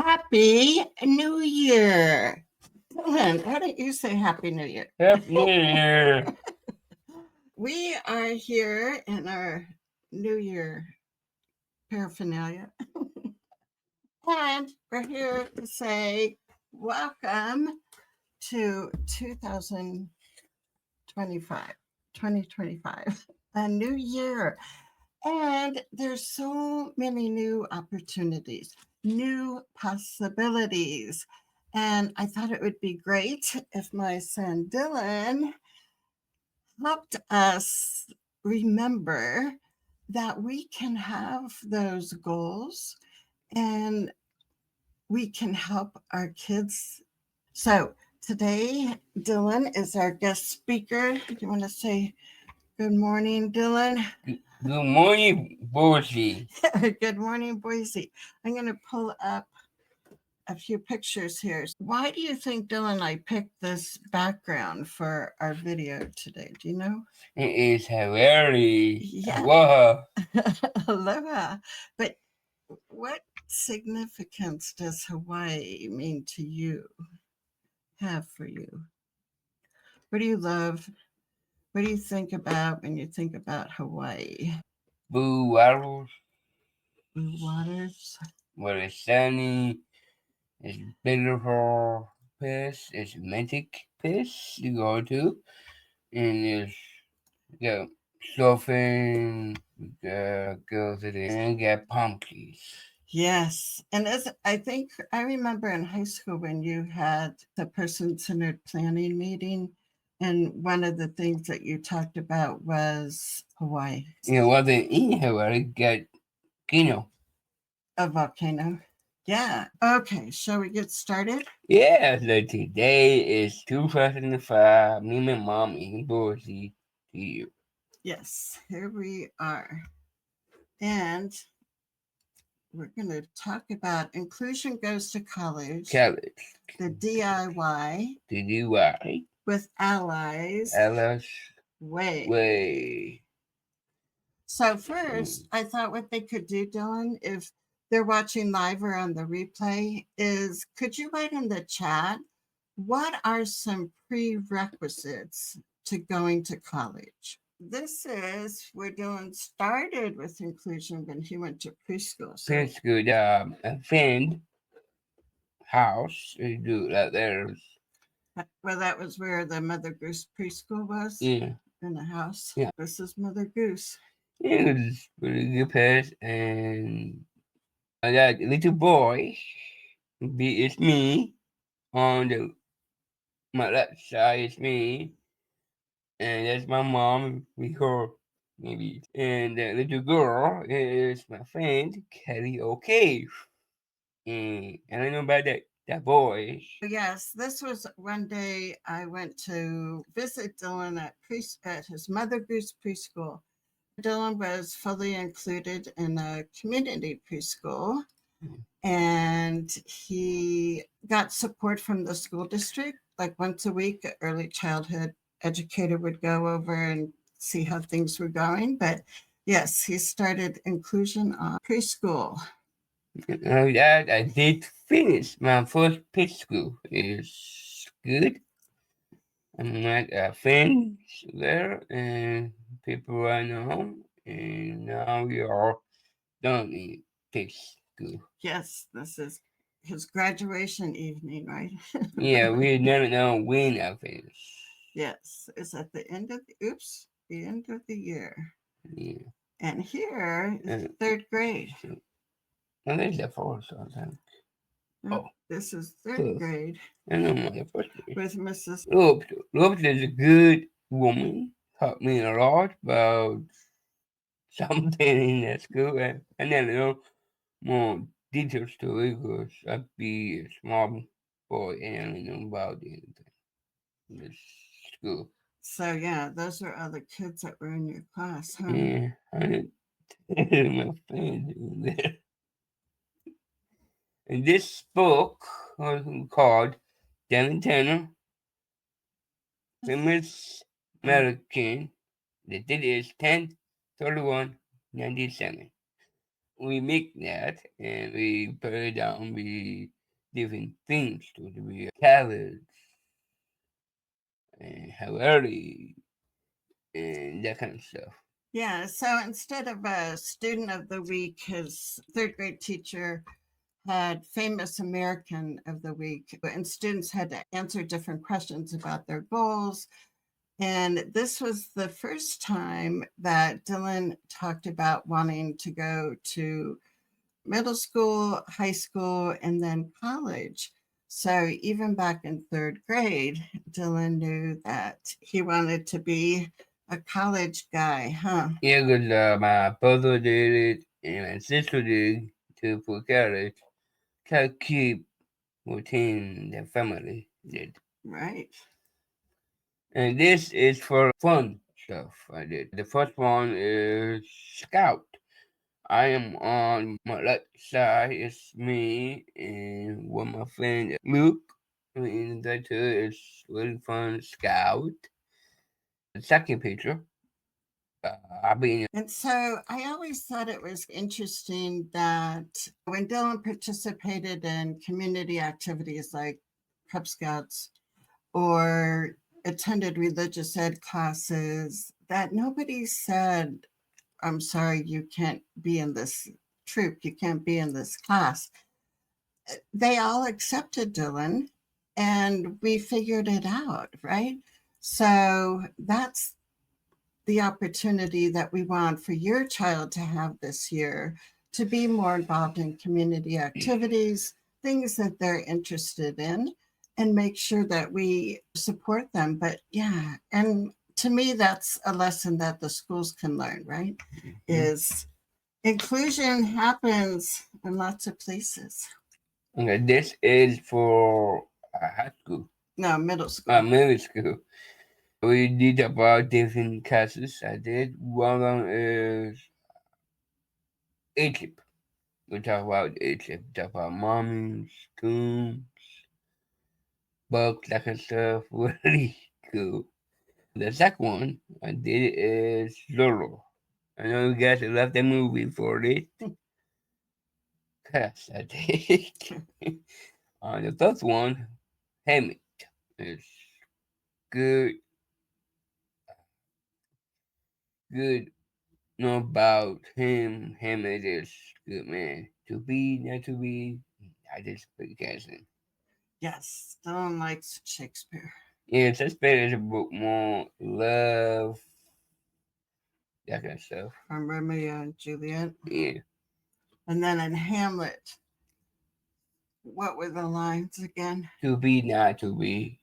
Happy New Year. Dylan, why don't you say Happy New Year? Happy New Year. We are here in our New Year paraphernalia. And we're here to say welcome to 2025, 2025, a new year. And there's so many new opportunities, new possibilities. And I thought it would be great if my son Dylan helped us remember that we can have those goals and we can help our kids. So today, Dylan is our guest speaker. Do you want to say good morning, Dylan? Good morning, Boise. Good morning, Boise. I'm going to pull up a few pictures here. Why do you think, Dylan, I picked this background for our video today? Do you know? It is Hawaii. Yeah. Aloha. Aloha. But what significance does Hawaii mean to you, have for you? What do you love? What do you think about when you think about Hawaii? Blue waters. Blue waters. Where it's sunny. It's beautiful place. It's magic place to go to. And it's got surfing. Go to the and get pumpkins. Yes. And as I think I remember in high school when you had the person centered planning meeting, and one of the things that you talked about was Hawaii. Yeah, well, then in Hawaii got Kino. A volcano. Yeah. Okay. Shall we get started? Yeah, so today is 2005. Me and my mom in Boise here. Yes. Here we are. And we're going to talk about inclusion goes to college, the DIY, DIY, with allies, Alice way. Way. So first, I thought what they could do, Dylan, if they're watching live or on the replay, is could you write in the chat what are some prerequisites to going to college? This is where Dylan started with inclusion when he went to preschool. So Preschool, a friend house. We do that there. well, that was where the Mother Goose preschool was. Yeah. In the house. Yeah. This is Mother Goose. It was really good place, and that little boy, it's me on the my left side is me, and that's my mom with her maybe, and the little girl is my friend Kelly O'Cave, and I don't know about that boy. Yes, this was one day I went to visit Dylan at his Mother Goose preschool. Dylan was fully included in a community preschool, and he got support from the school district. Like once a week, an early childhood educator would go over and see how things were going. But yes, he started inclusion on preschool. That I did finish my first preschool. It's good. I met friends there and people I know, and now we are done in preschool. Yes, this is his graduation evening, right? Yeah, we never know when I finish. Yes, it's at the end of the end of the year. Yeah. And here is third grade. I think the fourth, I think. Oh, this is third grade. I know my first grade. With Mrs. Lopes is a good woman. Taught me a lot about something in that school. I never know more details to it because I'd be a small boy and I don't know about anything in this school. So yeah, those are other kids that were in your class, huh? Yeah, I didn't my friends in there. And this book was called Devin Tanner, Famous American. The date is 10/31/97. we make that and we put it down with different things to be salads and how early and that kind of stuff. Yeah, so instead of a student of the week, his third grade teacher had famous American of the week, and students had to answer different questions about their goals. And this was the first time that Dylan talked about wanting to go to middle school, high school, and then college. So even back in third grade, Dylan knew that he wanted to be a college guy, huh? Yeah, because my brother did it and my sister did to for college. Try to keep within the family did. Right. And this is for fun stuff I did. The first one is Scout. I am on my left side is me and one of my friend Luke. And that too is really fun Scout. The second picture, I'll be in. And so I always thought it was interesting that when Dylan participated in community activities like Cub Scouts or attended religious ed classes, that nobody said, I'm sorry, you can't be in this troop, you can't be in this class. They all accepted Dylan and we figured it out, right? So that's the opportunity that we want for your child to have this year to be more involved in community activities, things that they're interested in, and make sure that we support them. But yeah, and to me, that's a lesson that the schools can learn, right? Is inclusion happens in lots of places. Okay, this is for high school, No, middle school. middle school. We did about different classes. I did. One of them is Egypt. We talk about Egypt. Talk about mommies, school, books, that kind of stuff. Really cool. The second one I did is Zorro. I know you guys love the movie for it. Yes, I did. The third one, Hamid. It's good, good. Know about him. Hamid is good man. To be, not to be. I just put casting. Yes, Dylan likes Shakespeare. Yeah, it's just better a book more love, that kind of stuff. From Romeo and Juliet. Yeah. And then in Hamlet, what were the lines again? To be, not to be.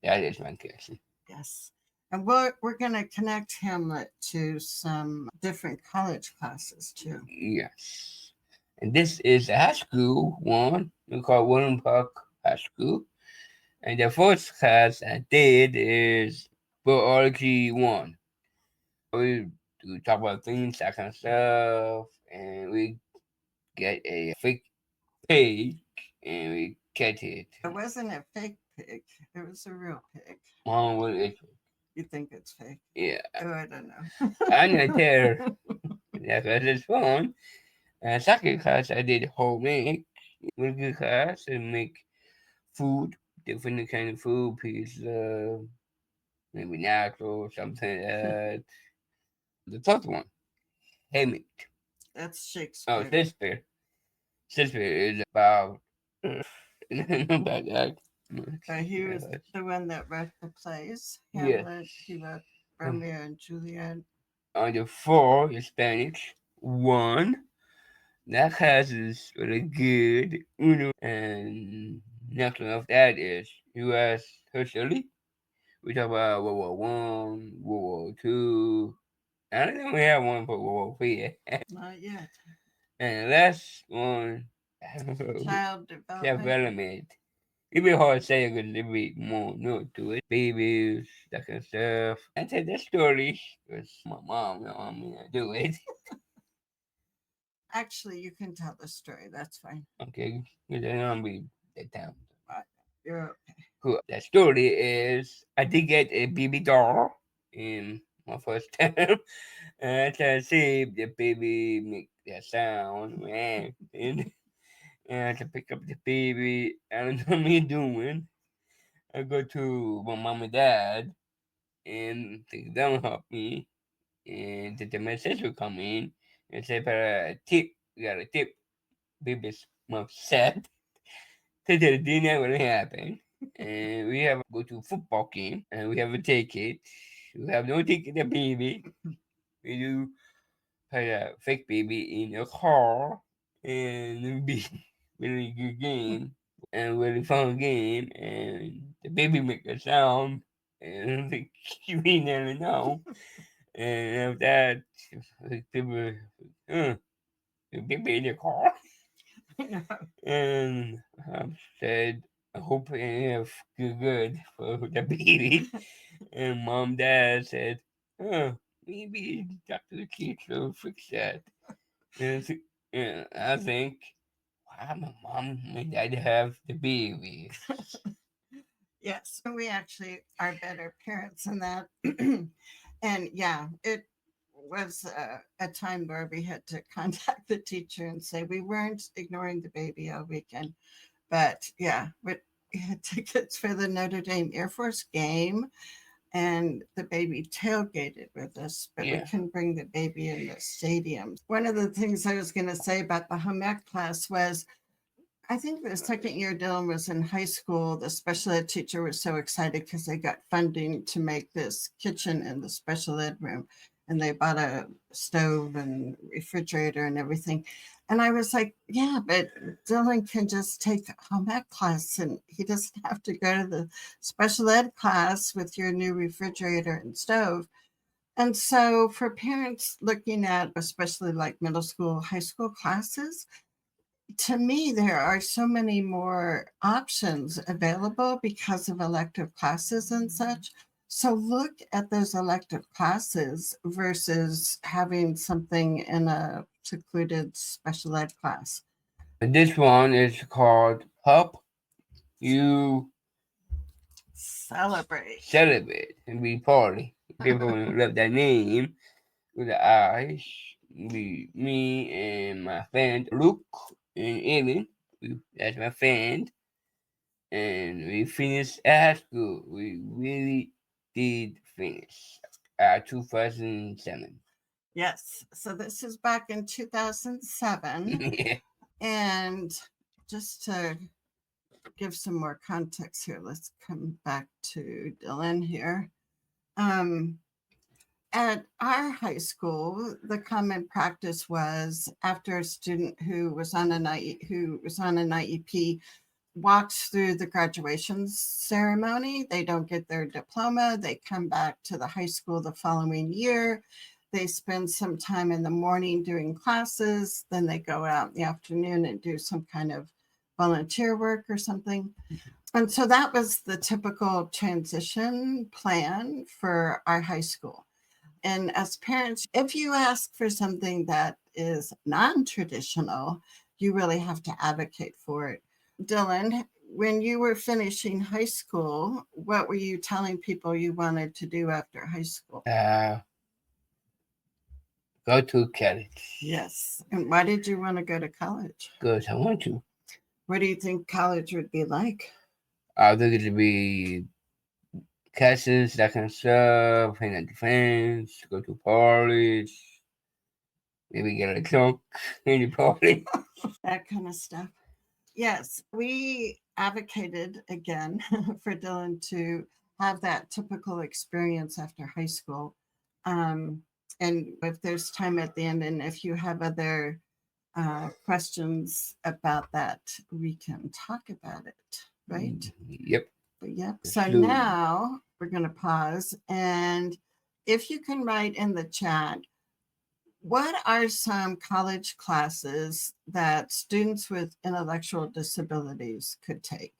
That is my casting. Yes. And we're going to connect Hamlet to some different college classes too. Yes. And this is a high school one. We call William Park High School. And the first class I did is Biology 1. We do talk about things, that kind of stuff. And we get a fake pig and we catch it. It wasn't a fake pig, it was a real pig. Mom, what is it? You think it's fake? Yeah. Oh, I don't know. I'm not there. That's why it's fun. And second class I did homemade. Really good class and make food, different kind of food, pizza, maybe natural, something like that. The third one, Hamid. That's Oh, Shakespeare. Shakespeare. Shakespeare is about about that. He was the one that wrote the plays. Yes. Hamlet, he wrote Romeo and Juliet. On the four is Spanish. One. That class is really good. And next one of that is U.S. history. We talk about World War I, World War II. I don't think we have one for World War III yet. Not yet. And the last one, Child development. development. It'd be hard to say because there'd be more no to it. Babies, that kind of stuff. I tell that story because my mom don't want me to do it. Actually, you can tell the story. That's fine. Okay, because I don't be that time. You're Cool. The story is I did get a baby doll in my first time. And I try to see if the baby make that sound, man. And I to pick up the baby. I don't know what me doing. I go to my mom and dad, and they don't help me. And the message will come in and say, "For a tip, we got a tip." Baby's mom said, "That didn't really happen." And we have go to football game, and we have a ticket. We have no ticket, the baby. We do put a fake baby in a car, and it be really good game and really fun game. And the baby make a sound, and we never know. And after that, people, uh, the baby in the car, and I said, I hope you have good for the baby. And mom, dad said, maybe Dr. Keith will fix that. And I think, why my mom and dad have the baby? Yes, we actually are better parents than that. And yeah, it was a time where we had to contact the teacher and say we weren't ignoring the baby all weekend. But yeah, we had tickets for the Notre Dame Air Force game, and the baby tailgated with us, but we Yeah. couldn't bring the baby in the stadium. One of the things I was going to say about the home ec class was I think the second year Dylan was in high school, the special ed teacher was so excited because they got funding to make this kitchen in the special ed room. And they bought a stove and refrigerator and everything. And I was like, yeah, but Dylan can just take home ec class and he doesn't have to go to the special ed class with your new refrigerator and stove. And so for parents looking at especially like middle school, high school classes, to me, there are so many more options available because of elective classes and such. So look at those elective classes versus having something in a secluded special ed class. This one is called Help You Celebrate. Celebrate and Be Party. People love that name with the eyes. Me and my friend Luke and Ellen. That's my friend. And we finished high school. We really did finish. 2007. Yes. So this is back in 2007. Yeah. And just to give some more context here, let's come back to Dylan here. Um, At our high school, the common practice was after a student who was on an IEP walks through the graduation ceremony, they don't get their diploma, they come back to the high school the following year. They spend some time in the morning doing classes, then they go out in the afternoon and do some kind of volunteer work or something. And so that was the typical transition plan for our high school. And as parents, if you ask for something that is non traditional, you really have to advocate for it. Dylan, when you were finishing high school, what were you telling people you wanted to do after high school? Go to college. Yes. And why did you want to go to college? Because I want to. What do you think college would be like? I think it to be classes, that kind of stuff, hang out with friends, go to parties, maybe get a drunk in the party. That kind of stuff. Yes, we advocated again for Dylan to have that typical experience after high school. Um, and if there's time at the end, and if you have other questions about that, we can talk about it, right? Yep. Yep. So Absolutely. now we're going to pause. And if you can write in the chat, what are some college classes that students with intellectual disabilities could take?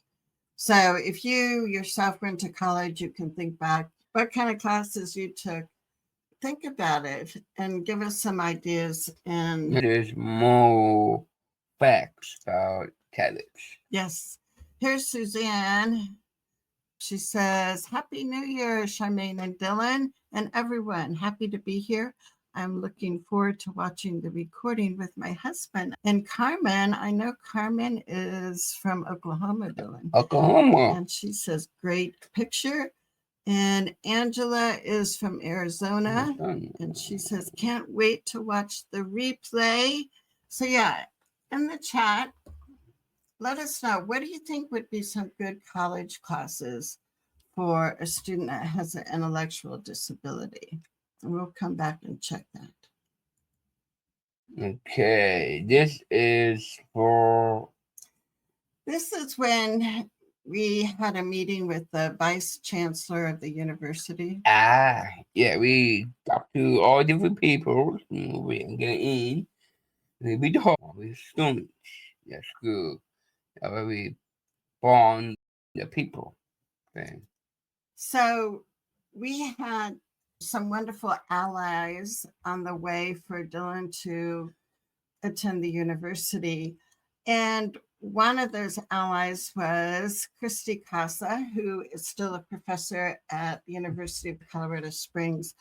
So if you yourself went to college, you can think back what kind of classes you took. Think about it and give us some ideas. And There's more facts about college. yes, here's Suzanne. She says, Happy New Year, Charmaine and Dylan. and everyone. Happy to be here. I'm looking forward to watching the recording with my husband. And Carmen, I know Carmen is from Oklahoma, Dylan. Oklahoma. And she says, great picture. And Angela is from Arizona. And she says, can't wait to watch the replay. So, yeah, in the chat, let us know, what do you think would be some good college classes for a student that has an intellectual disability? And we'll come back and check that. Okay, this is when we had a meeting with the vice chancellor of the university. Yeah, we talked to all different people. We get in. We talk with students. That's good. That we bond the people. Okay. So we had some wonderful allies on the way for Dylan to attend the university. And one of those allies was Christy Casa, who is still a professor at the University of Colorado Springs.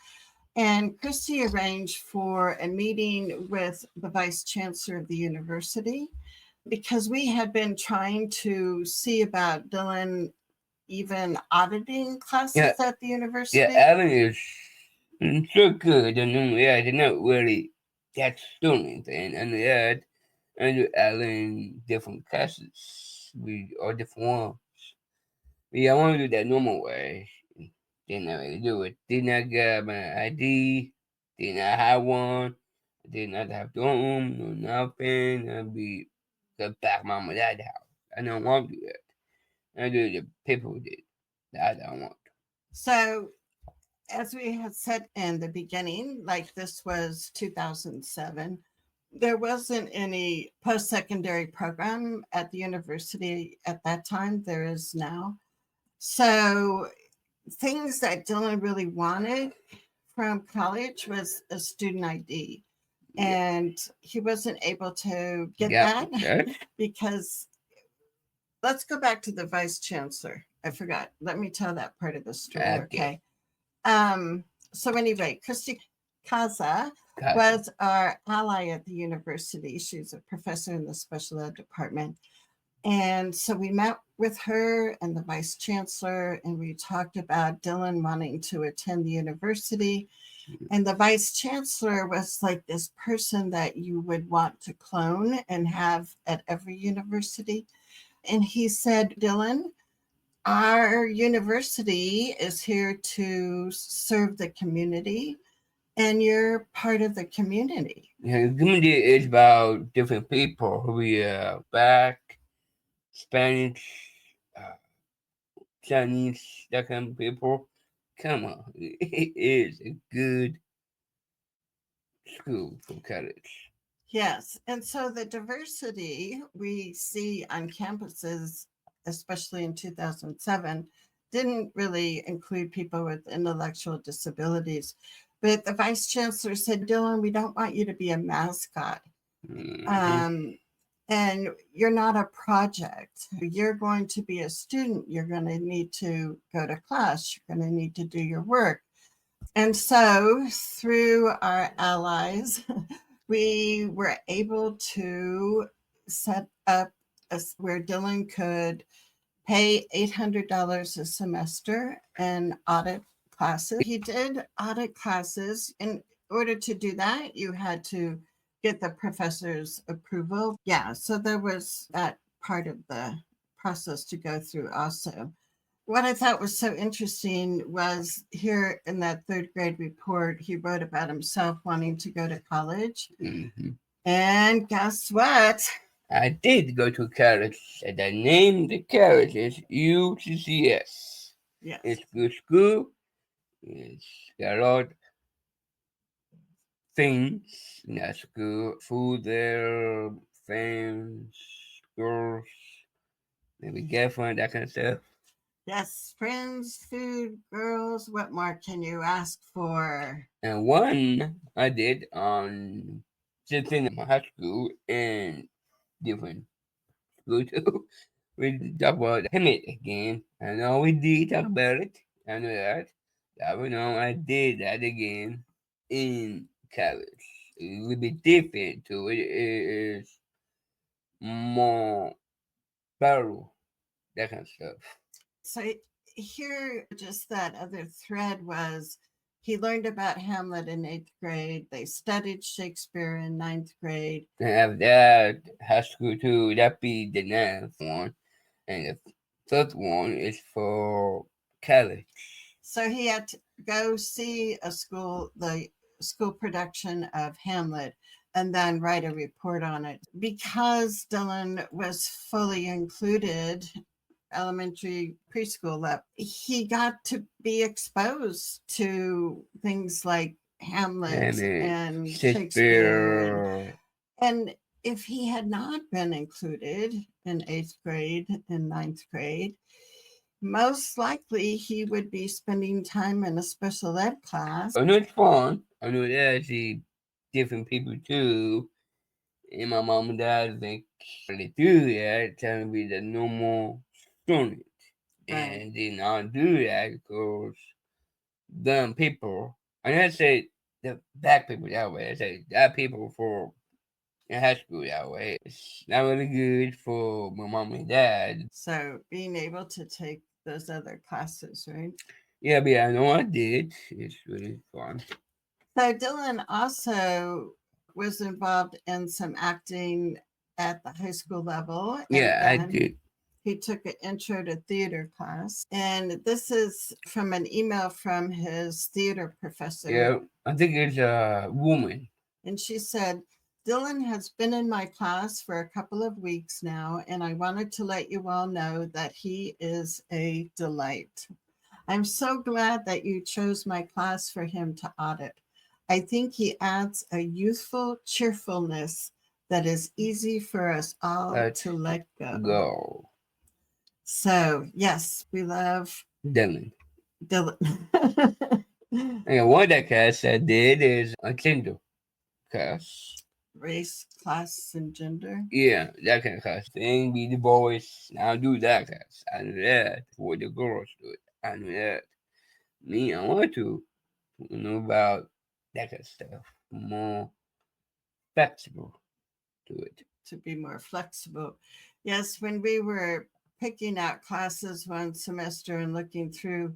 And Christy arranged for a meeting with the vice chancellor of the university because we had been trying to see about Dylan even auditing classes at the university. Yeah, Alan is so good. And yeah, they're not really that student. And yeah, and Alan different classes. We all different ones. Yeah, I want to do that normal way. Didn't know how to do it. Did not get my ID. Did not have one. Did not have the room. No nothing. I'd be the back mom of that house. I don't want to do that. I do the people did. That I don't want. So, as we had said in the beginning, like this was 2007, there wasn't any post secondary program at the university at that time. There is now. So, things that Dylan really wanted from college was a student ID. And he wasn't able to get that because let's go back to the vice chancellor. I forgot. Let me tell that part of the story. Okay. So anyway, Christy Kaza was our ally at the university. She's a professor in the special ed department. And so we met with her and the vice chancellor, and we talked about Dylan wanting to attend the university. And the vice chancellor was like this person that you would want to clone and have at every university. And he said, Dylan, our university is here to serve the community, and you're part of the community. Yeah, the community is about different people. We are black, Spanish, Chinese, that kind of people. Come on, it is a good school for college. Yes. And so the diversity we see on campuses, especially in 2007, didn't really include people with intellectual disabilities. But the vice chancellor said, Dylan, we don't want you to be a mascot. And you're not a project. You're going to be a student. You're going to need to go to class. You're going to need to do your work. And so, through our allies, we were able to set up where Dylan could pay $800 a semester and audit classes. He did audit classes. In order to do that, you had to get the professor's approval. Yeah, so there was that part of the process to go through also. What I thought was so interesting was here in that third grade report, he wrote about himself wanting to go to college. And guess what? I did go to college, and the name of the college is UCCS. Yes. It's good school. It's got a lot of things in that school. Food there, fans, girls, maybe girlfriend, that kind of stuff. Yes, friends, food, girls. What more can you ask for? And one I did on sitting in my high school and different school too. We talk about him again. I know we did talk about it. I know that. I don't know. I did that again in college. A little bit different too. It is more thorough, that kind of stuff. So here, just that other thread was he learned about Hamlet in eighth grade. They studied Shakespeare in ninth grade. And after that, high school too. That be the ninth one, and the fifth one is for college. So he had to go see the school production of Hamlet, and then write a report on it. Because Dylan was fully included elementary preschool level, he got to be exposed to things like And Hamlet and Shakespeare Shakespeare. and if he had not been included in eighth grade and ninth grade, most likely he would be spending time in a special ed class. I know it's fun. I know that I see different people too. And my mom and dad think they do that, trying to be the normal student. Right. And they not do that because dumb people. I didn't say the black people that way. I say that people for in high school that way. It's not really good for my mom and dad. So being able to take those other classes, right? Yeah, but I know I did. It's really fun. So Dylan also was involved in some acting at the high school level, and Yeah, I then did. he took an intro to theater class. And this is from an email from his theater professor. Yeah, I think it's a woman. And she said, Dylan has been in my class for a couple of weeks now, and I wanted to let you all know that he is a delight. I'm so glad that you chose my class for him to audit. I think he adds a youthful cheerfulness that is easy for us all Let's to let go. go. So, yes, we love Dylan. Dylan. And one that cast I did is a Kindle cast. Race, class, and gender. Yeah, that kind of cast. Thing be the boys. Now do that cast. I know that. For the girls do it. I know that. Me, I want to know about that kind of stuff. More flexible to it. To be more flexible. Yes, when we were picking out classes one semester and looking through,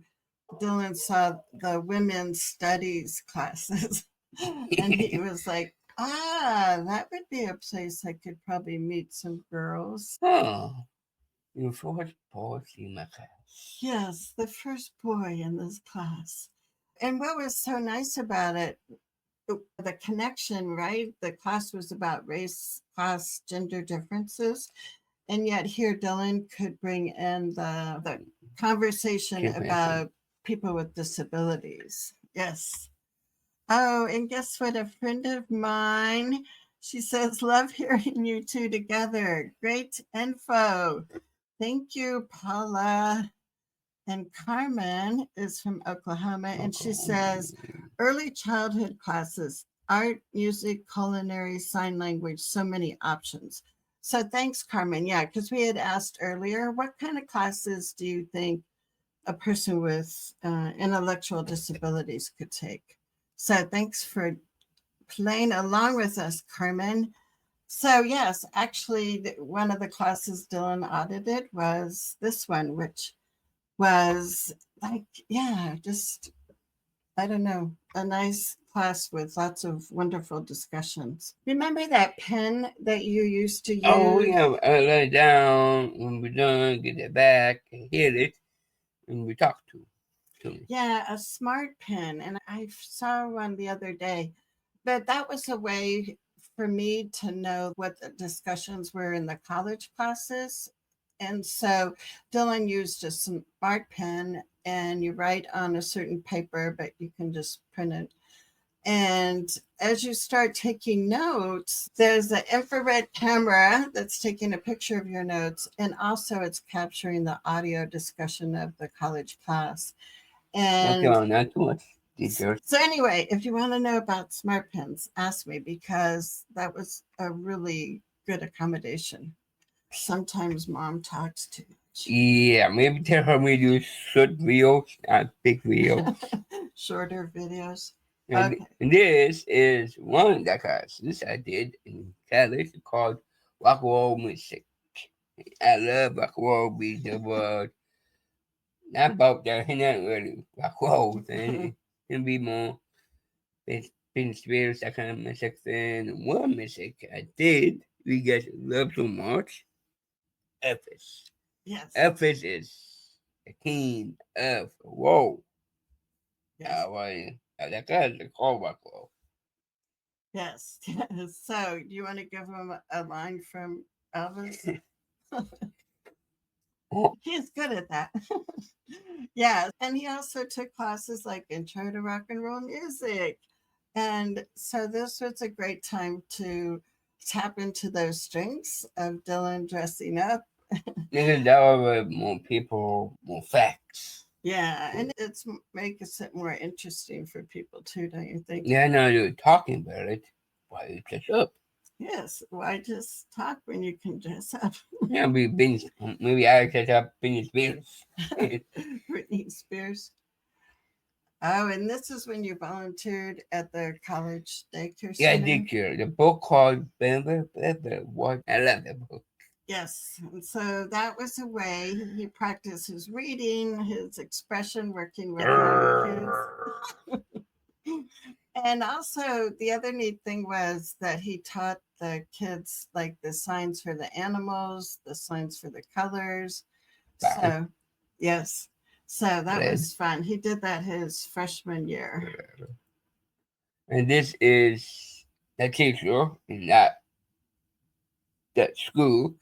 Dylan saw the women's studies classes and he was like, that would be a place I could probably meet some girls. Oh, you first boys in my class. Yes, the first boy in this class. And what was so nice about it, the connection, right? The class was about race, class, gender differences. And yet here Dylan could bring in the conversation Chimpanzee. about people with disabilities. Yes. Oh, and guess what? A friend of mine, she says, love hearing you two together. Great info. Thank you, Paula. And Carmen is from Oklahoma, and she says, early childhood classes, art, music, culinary, sign language, so many options. So thanks, Carmen. Yeah, because we had asked earlier, what kind of classes do you think a person with intellectual disabilities could take? So thanks for playing along with us, Carmen. So, yes, actually, one of the classes Dylan audited was this one, which was like, yeah, just, I don't know, a nice class with lots of wonderful discussions. Remember that pen that you used to Oh use? yeah, I lay it down when we're done, get it back and hit it, and we talk to me. Yeah, a smart pen. And I saw one the other day, but that was a way for me to know what the discussions were in the college classes. And so Dylan used a smart pen and you write on a certain paper, but you can just print it. And as you start taking notes, there's an infrared camera that's taking a picture of your notes, and also it's capturing the audio discussion of the college class. Okay, And well, not too much details. so, anyway, if you want to know about smart pens, ask me because that was a really good accommodation. Sometimes mom talks too. Yeah, maybe tell her we do short videos, not big videos. Shorter videos. And Okay. this is one that classes I did in college called rock and roll music. I love rock and roll beat the world. Not about that, not really rock and roll. It can be more been spirits, that kind of music thing. One music I did, we guys love so much. Elvis. Yes. Elvis is the king of roll. Yes. Well, that guy's a call rock and roll. Yes. Yes. So, do you want to give him a line from Elvis? Oh, He's good at that. Yes. And he also took classes like Intro to Rock and Roll Music. And so this was a great time to tap into those strengths of Dylan dressing up. niggas, that was more people, more facts. Yeah, and it's makes it more interesting for people too, don't you think? Yeah, I know you're talking about it. Why you dress up? Yes. Why just talk when you can dress up? Yeah, maybe I dress up Britney Spears. Britney Spears. Oh, and this is when you volunteered at the college daycare Yeah, center. Dick here. The book called Bamba Bamba. What? I love that book. Yes, and so that was a way he practiced his reading, his expression, working with other kids. And also, the other neat thing was that he taught the kids like the signs for the animals, the signs for the colors. Brown, So, yes, so that red. was fun. He did that his freshman year. And this is the teacher in that school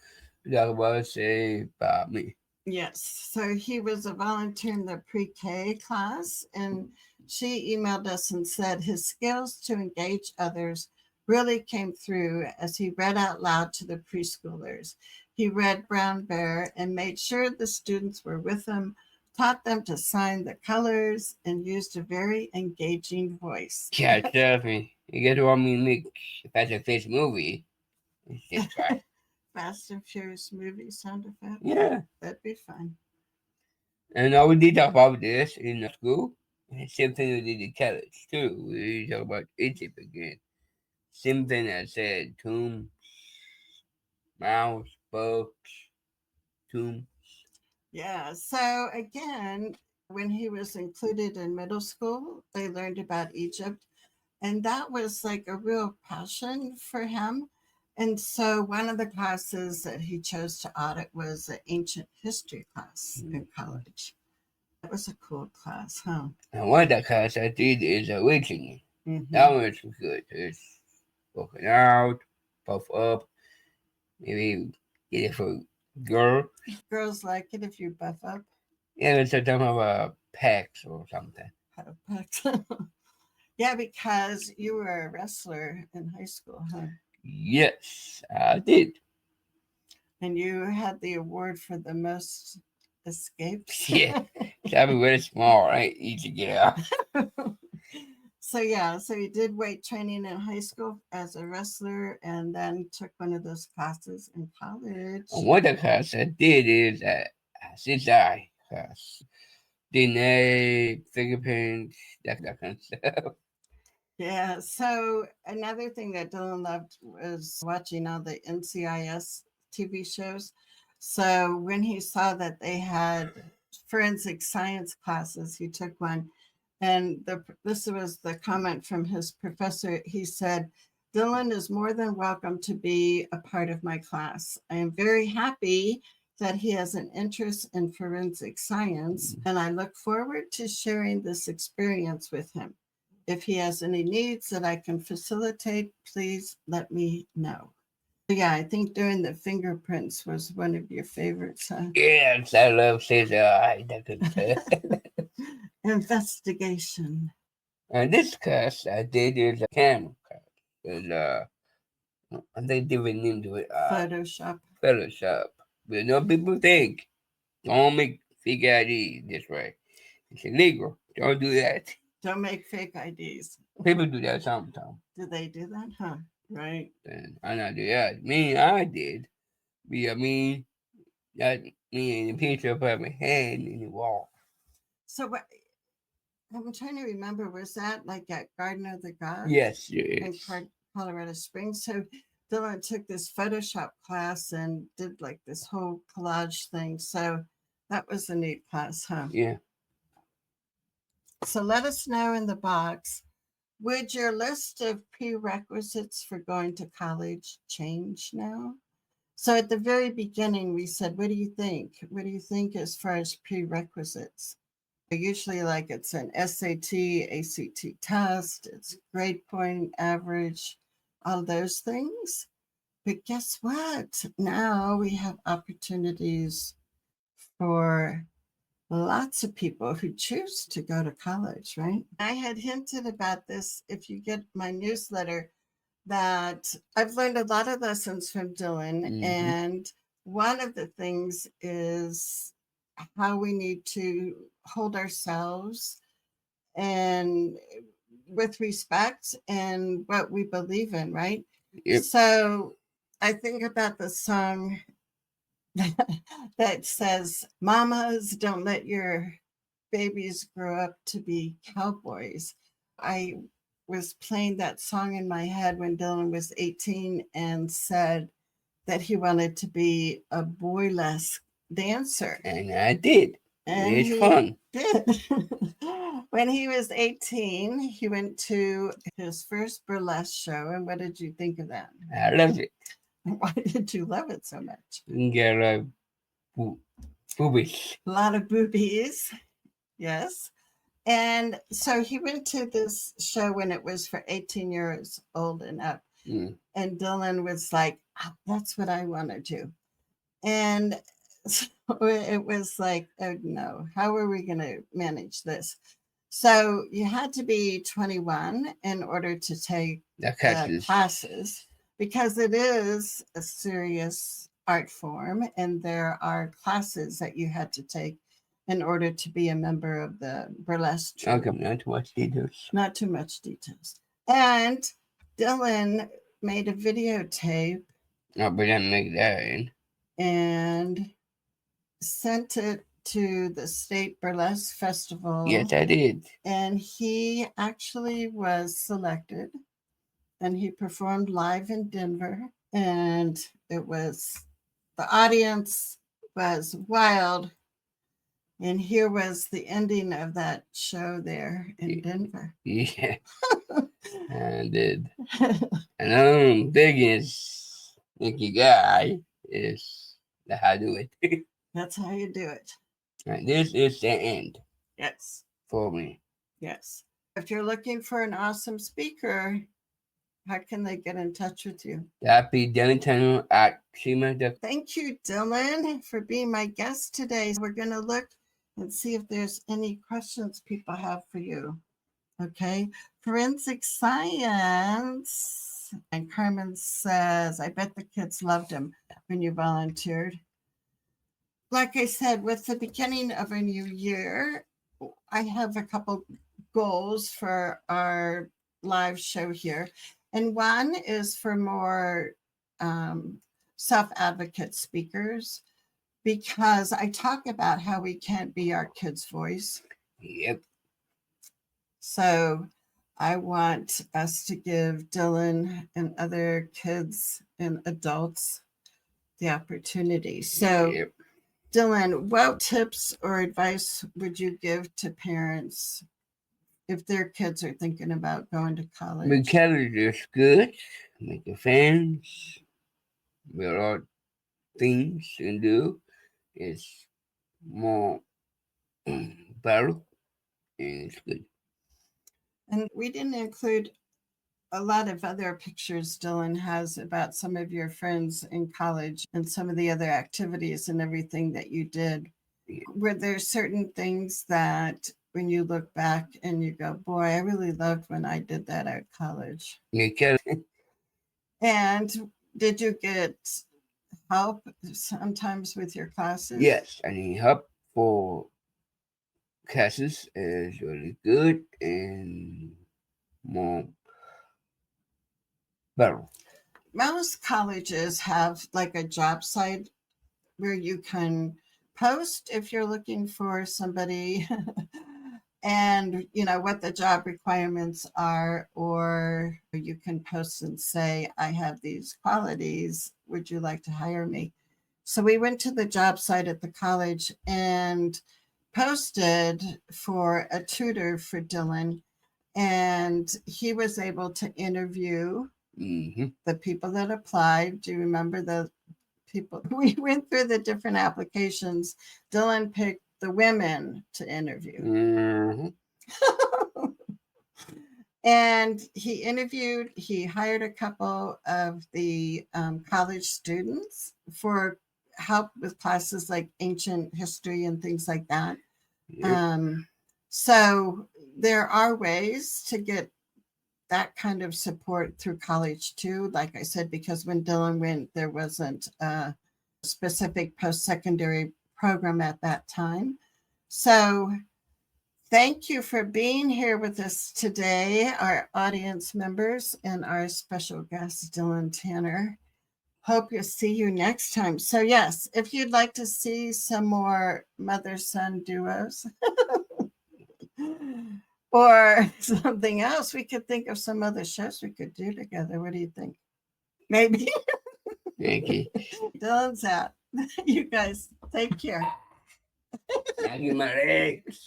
that was say about me. Yes. So he was a volunteer in the pre K class, and she emailed us and said his skills to engage others really came through as he read out loud to the preschoolers. He read Brown Bear and made sure the students were with him, taught them to sign the colors, and used a very engaging voice. Yeah, definitely. You get what I mean? Make Fast and Furious movie. It's just right. Fast and Furious movie sound effect. Yeah. That'd be fun. And we did talk about this in the school. And same thing we did in college too. We talk about Egypt again. Same thing I said. Tomb, mouse, bugs, tomb. Yeah. So again, when he was included in middle school, they learned about Egypt. And that was like a real passion for him. And so one of the classes that he chose to audit was an ancient history class in college. That was a cool class, huh? And one of the class I did is Auditing. That Mm-hmm. one's good. It's working out, puff up, maybe get it for girl. Girls like it if you buff up. Yeah, it's a time of packs or something. Have pecs. Yeah, because you were a wrestler in high school, huh? Yes, I did. And you had the award for the most escapes. Yeah, that was very small, right? Easy to get out. So yeah, so you did weight training in high school as a wrestler, and then took one of those classes in college. And one of the class I did is CSI class. DNA, fingerprints, that kind of stuff. Yeah. So another thing that Dylan loved was watching all the NCIS TV shows. So when he saw that they had forensic science classes, he took one. And this was the comment from his professor. He said, Dylan is more than welcome to be a part of my class. I am very happy that he has an interest in forensic science, and I look forward to sharing this experience with him. If he has any needs that I can facilitate, please let me know. Yeah, I think doing the fingerprints was one of your favorites, huh? Yes, I love CSI, that kind of stuff. Investigation. And this class I did is a camera class. And, I think they went into it, Photoshop. Photoshop. But you know, people think, don't make fake ID this way. It's illegal. Don't do that. Don't make fake IDs. People do that sometimes. Do they do that? Huh? Right. And I not do that. Me, I did. But I mean, That's me in the picture of my hand in the wall. So what I'm trying to remember, was that like at Garden of the Gods? Yes, In yes. Colorado Springs. So Dylan took this Photoshop class and did like this whole collage thing. So that was a neat class, huh? Yeah. So let us know in the box, would your list of prerequisites for going to college change now? So at the very beginning, we said, what do you think? What do you think as far as prerequisites? Usually, like it's an SAT, ACT test, it's grade point average, all those things. But guess what? Now we have opportunities for lots of people who choose to go to college, right? I had hinted about this if you get my newsletter, that I've learned a lot of lessons from Dylan. And one of the things is how we need to hold ourselves and with respect and what we believe in, right? Yep. So I think about the song that says, Mamas, don't let your babies grow up to be cowboys. I was playing that song in my head when Dylan was 18 and said that he wanted to be a burlesque dancer. And I did. And It's he fun. did. When he was 18, he went to his first burlesque show. And what did you think of that? I love it. Why did you love it so much? You can get a boobies. A lot of boobies, yes. And so he went to this show when it was for 18 years old and up. Mm. And Dylan was like, oh, that's what I want to do. And so it was like, oh no, how are we going to manage this? So you had to be 21 in order to take The the classes. classes because it is a serious art form and there are classes that you had to take in order to be a member of the burlesque troupe. Okay, not too much details. Not too much details. And Dylan made a videotape. No, but I make that in. And sent it to the State Burlesque Festival. Yes, I did. And he actually was selected and he performed live in Denver. And it was, the audience was wild. And here was the ending of that show there in Denver. Yeah, I did. And biggest Nicky guy is how I do it. That's how you do it. And this is the end. Yes. For me. Yes. If you're looking for an awesome speaker, how can they get in touch with you? That'd be Dylan at gmail.com. Thank you, Dylan, for being my guest today. We're going to look and see if there's any questions people have for you. Okay. Forensic science. And Carmen says, I bet the kids loved him when you volunteered. Like I said, with the beginning of a new year, I have a couple goals for our live show here. And one is for more self-advocate speakers, because I talk about how we can't be our kids' voice. Yep. So I want us to give Dylan and other kids and adults the opportunity. So, yep. Dylan, what tips or advice would you give to parents if their kids are thinking about going to college? The college is good. Make a friends. There are things to do. It's more better and it's good. And we didn't include a lot of other pictures Dylan has about some of your friends in college and some of the other activities and everything that you did. Yeah. Were there certain things that when you look back and you go, boy, I really loved when I did that at college? Yeah. And did you get help sometimes with your classes? Yes, I need help for classes. Is really good and more better. Most colleges have like a job site where you can post if you're looking for somebody and what the job requirements are, or you can post and say, I have these qualities, would you like to hire me? So we went to the job site at the college and posted for a tutor for Dylan, and he was able to interview the people that applied. Do you remember the people? We went through the different applications. Dylan picked the women to interview. And he hired a couple of the college students for help with classes like ancient history and things like that. Yep. So there are ways to get that kind of support through college too. Like I said, because when Dylan went, there wasn't a specific post-secondary program at that time. So thank you for being here with us today, our audience members and our special guest, Dylan Tanner. Hope you'll see you next time. So yes, if you'd like to see some more mother-son duos or something else, we could think of some other shows we could do together. What do you think? Maybe. Thank you. Dylan's out. You guys take care. Thank you, my legs.